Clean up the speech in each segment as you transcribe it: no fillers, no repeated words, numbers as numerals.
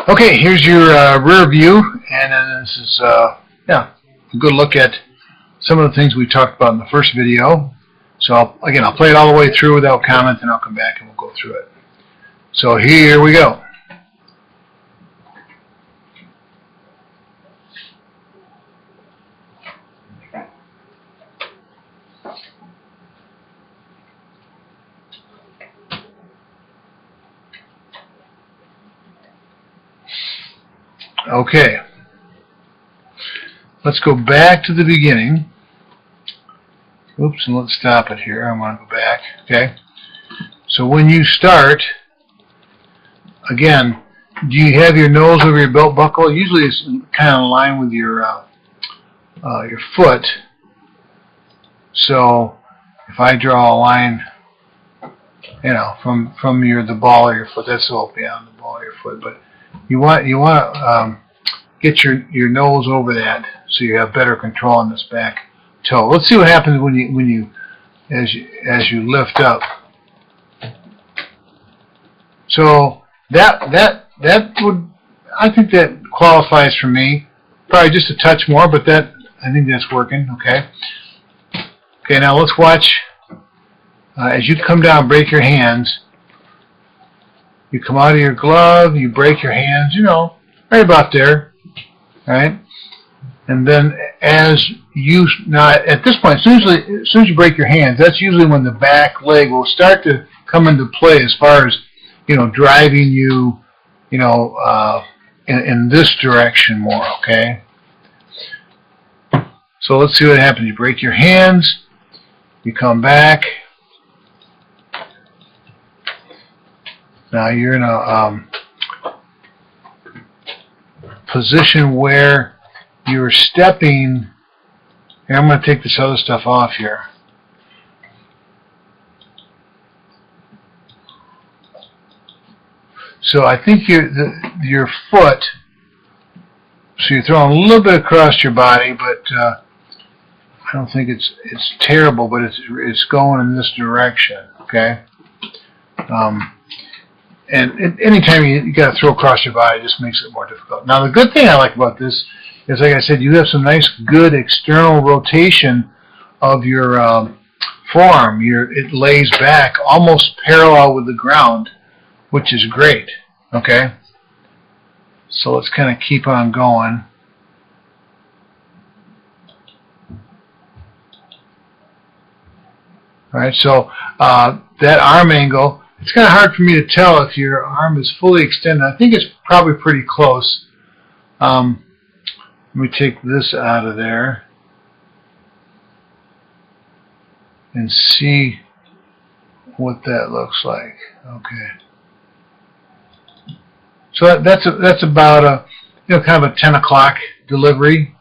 Okay, here's your rear view, and then this is yeah, a good look at some of the things we talked about in the first video. So I'll play it all the way through without comment, and I'll come back and we'll go through it. So here we go. Okay, let's go back to the beginning. Oops, and let's stop it here. I want to go back. Okay, so when you start, again, do you have your nose over your belt buckle? Usually it's kind of in line with your foot. So if I draw a line, you know, from the ball of your foot, that's all beyond the ball of your foot, but you want to get your nose over that so you have better control on this back toe. Let's see what happens as you lift up. So that would, I think that qualifies for me. Probably just a touch more, but I think that's working. Okay. Okay. Now let's watch as you come down, break your hands. You come out of your glove, you break your hands, you know, right about there, right? And then as you, now at this point, as soon as you break your hands, that's usually when the back leg will start to come into play as far as, you know, driving you, you know, in this direction more, okay? So let's see what happens. You break your hands, you come back. Now you're in a position where you're stepping. Here, I'm going to take this other stuff off here. So I think your foot, so you're throwing a little bit across your body, but I don't think it's terrible, but it's going in this direction, okay? And anytime you got to throw across your body, it just makes it more difficult. Now, the good thing I like about this is, like I said, you have some nice, good external rotation of your forearm. It lays back almost parallel with the ground, which is great. Okay? So let's kind of keep on going. All right, so that arm angle, it's kind of hard for me to tell if your arm is fully extended. I think it's probably pretty close. Let me take this out of there and see what that looks like. Okay. So that's about a, you know, kind of a 10 o'clock delivery.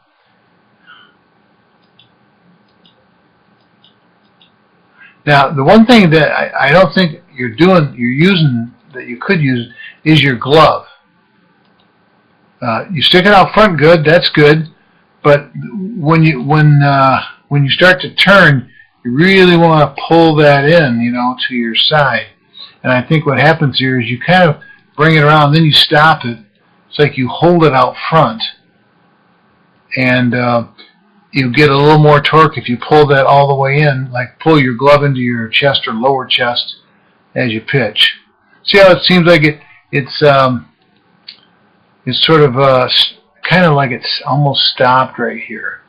Now, the one thing that I don't think you're using that you could use is your glove. You stick it out front, good. That's good. But when you start to turn, you really want to pull that in, you know, to your side. And I think what happens here is you kind of bring it around, then you stop it. It's like you hold it out front, and you get a little more torque if you pull that all the way in, like pull your glove into your chest or lower chest as you pitch. See how it seems like it's sort of kind of like it's almost stopped right here.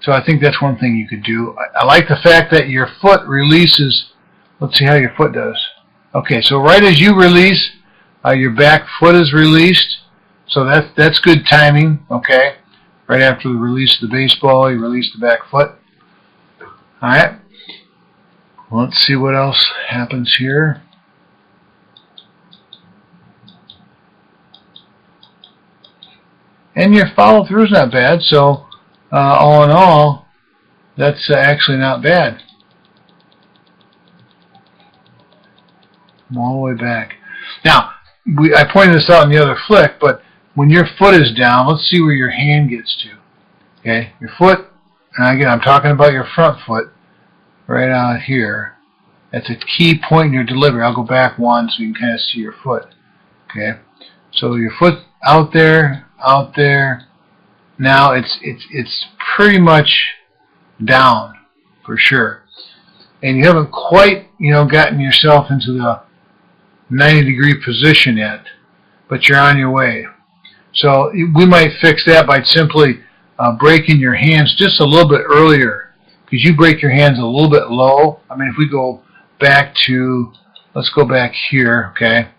So I think that's one thing you could do. I like the fact that your foot releases. Let's see how your foot does. Okay, so right as you release, your back foot is released. So that's good timing. Okay, right after the release of the baseball, you release the back foot. All right. Let's see what else happens here. And your follow through is not bad. So all in all, that's actually not bad. I'm all the way back. Now, I pointed this out in the other flick, but when your foot is down, let's see where your hand gets to. Okay, your foot, and again, I'm talking about your front foot, right out here. That's a key point in your delivery. I'll go back one so you can kind of see your foot. Okay, so your foot out there. Now it's pretty much down for sure, and you haven't quite gotten yourself into the 90-degree position yet, but you're on your way. So we might fix that by simply breaking your hands just a little bit earlier, because you break your hands a little bit low. I mean, if we go back to, let's go back here, okay?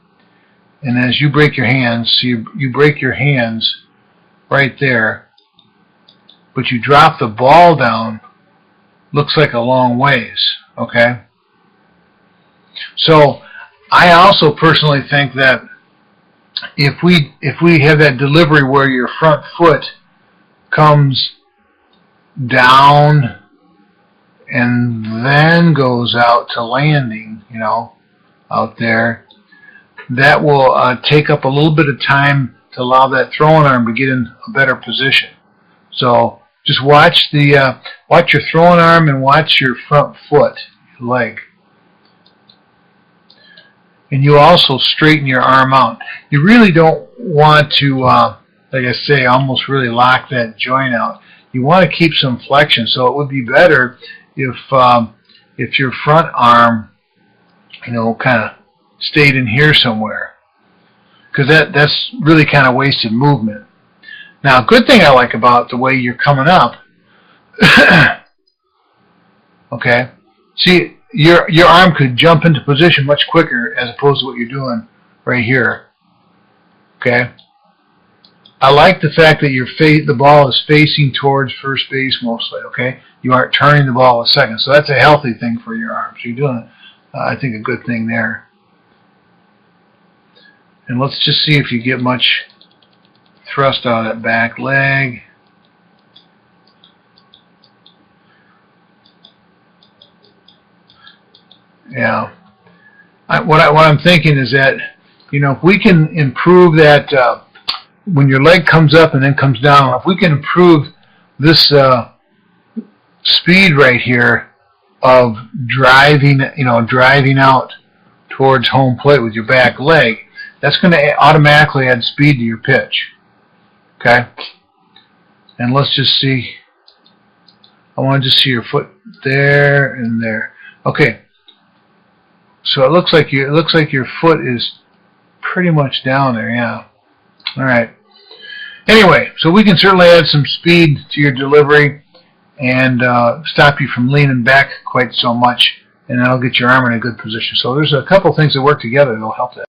And as you break your hands, so you break your hands right there, but you drop the ball down, looks like a long ways, okay? So I also personally think that if we have that delivery where your front foot comes down and then goes out to landing, out there, that will take up a little bit of time to allow that throwing arm to get in a better position. So just watch watch your throwing arm and watch your front foot, your leg. And you also straighten your arm out. You really don't want to, like I say, almost really lock that joint out. You want to keep some flexion. So it would be better if your front arm, kind of stayed in here somewhere, because that's really kind of wasted movement. Now, a good thing I like about the way you're coming up, okay, see, your arm could jump into position much quicker as opposed to what you're doing right here. Okay, I like the fact that the ball is facing towards first base mostly. Okay, you aren't turning the ball a second, so that's a healthy thing for your arm. So you're doing, I think, a good thing there. And let's just see if you get much thrust out of that back leg. Yeah. What I'm thinking is that, if we can improve that, when your leg comes up and then comes down, if we can improve this speed right here of driving out towards home plate with your back leg, that's going to automatically add speed to your pitch. Okay? And let's just see. I want to just see your foot there and there. Okay. So it looks like your foot is pretty much down there, yeah. All right. Anyway, so we can certainly add some speed to your delivery and stop you from leaning back quite so much, and that'll get your arm in a good position. So there's a couple things that work together that'll help that.